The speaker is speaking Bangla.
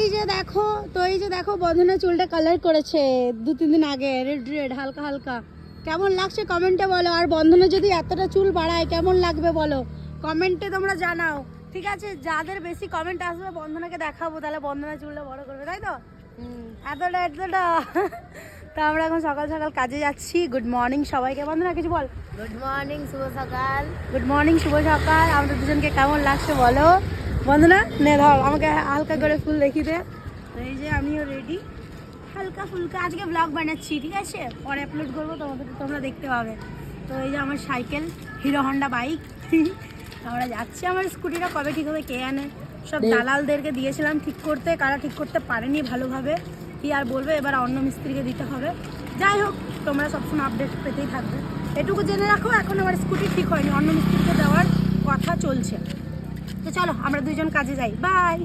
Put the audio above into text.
এই যে দেখো বন্ধনা চুলটা কালার করেছে 2-3 দিন আগে, রেড হালকা হালকা। কেমন লাগছে কমেন্টে বলো। আর বন্ধনা যদি এতটা চুল বাড়ায় কেমন লাগবে বলো, কমেন্টে তোমরা জানাও। ঠিক আছে, যাদের বেশি কমেন্ট আসবে বন্ধনাকে দেখাবো, তাহলে বন্ধনা চুলটা বড় করবে, তাই তো? এতটা তো আমরা এখন সকাল সকাল কাজে যাচ্ছি। গুড মর্নিং সবাইকে। বন্ধনা কিছু বল। গুড মর্নিং, শুভ সকাল। গুড মর্নিং, শুভ সকাল। আমাদের দুজনকে কেমন লাগছে বলো। বন্ধনা নে ধর, আমাকে হালকা করে ফুল দেখিয়ে দে। তো এই যে আমিও রেডি, হালকা ফুলকা আজকে ব্লগ বানাচ্ছি, ঠিক আছে? পরে আপলোড করবো, তোমরা দেখতে পাবে। তো এই যে আমার সাইকেল, হিরো হন্ডা বাইক, আমরা যাচ্ছি। আমার স্কুটিটা কবে ঠিক হবে কে জানে। সব দালালদেরকে দিয়েছিলাম ঠিক করতে, কারা ঠিক করতে পারেনি ভালোভাবে। কি আর বলবে, এবার অন্য মিস্ত্রিকে দিতে হবে। যাই হোক, তোমরা সবসময় আপডেট পেতেই থাকবে। এটুকু জেনে রাখো, এখন আমার স্কুটি ঠিক হয়নি, অন্য মিস্ত্রিকে দেওয়ার কথা চলছে। তো চলো আমরা দুজন কাজে যাই, বাই।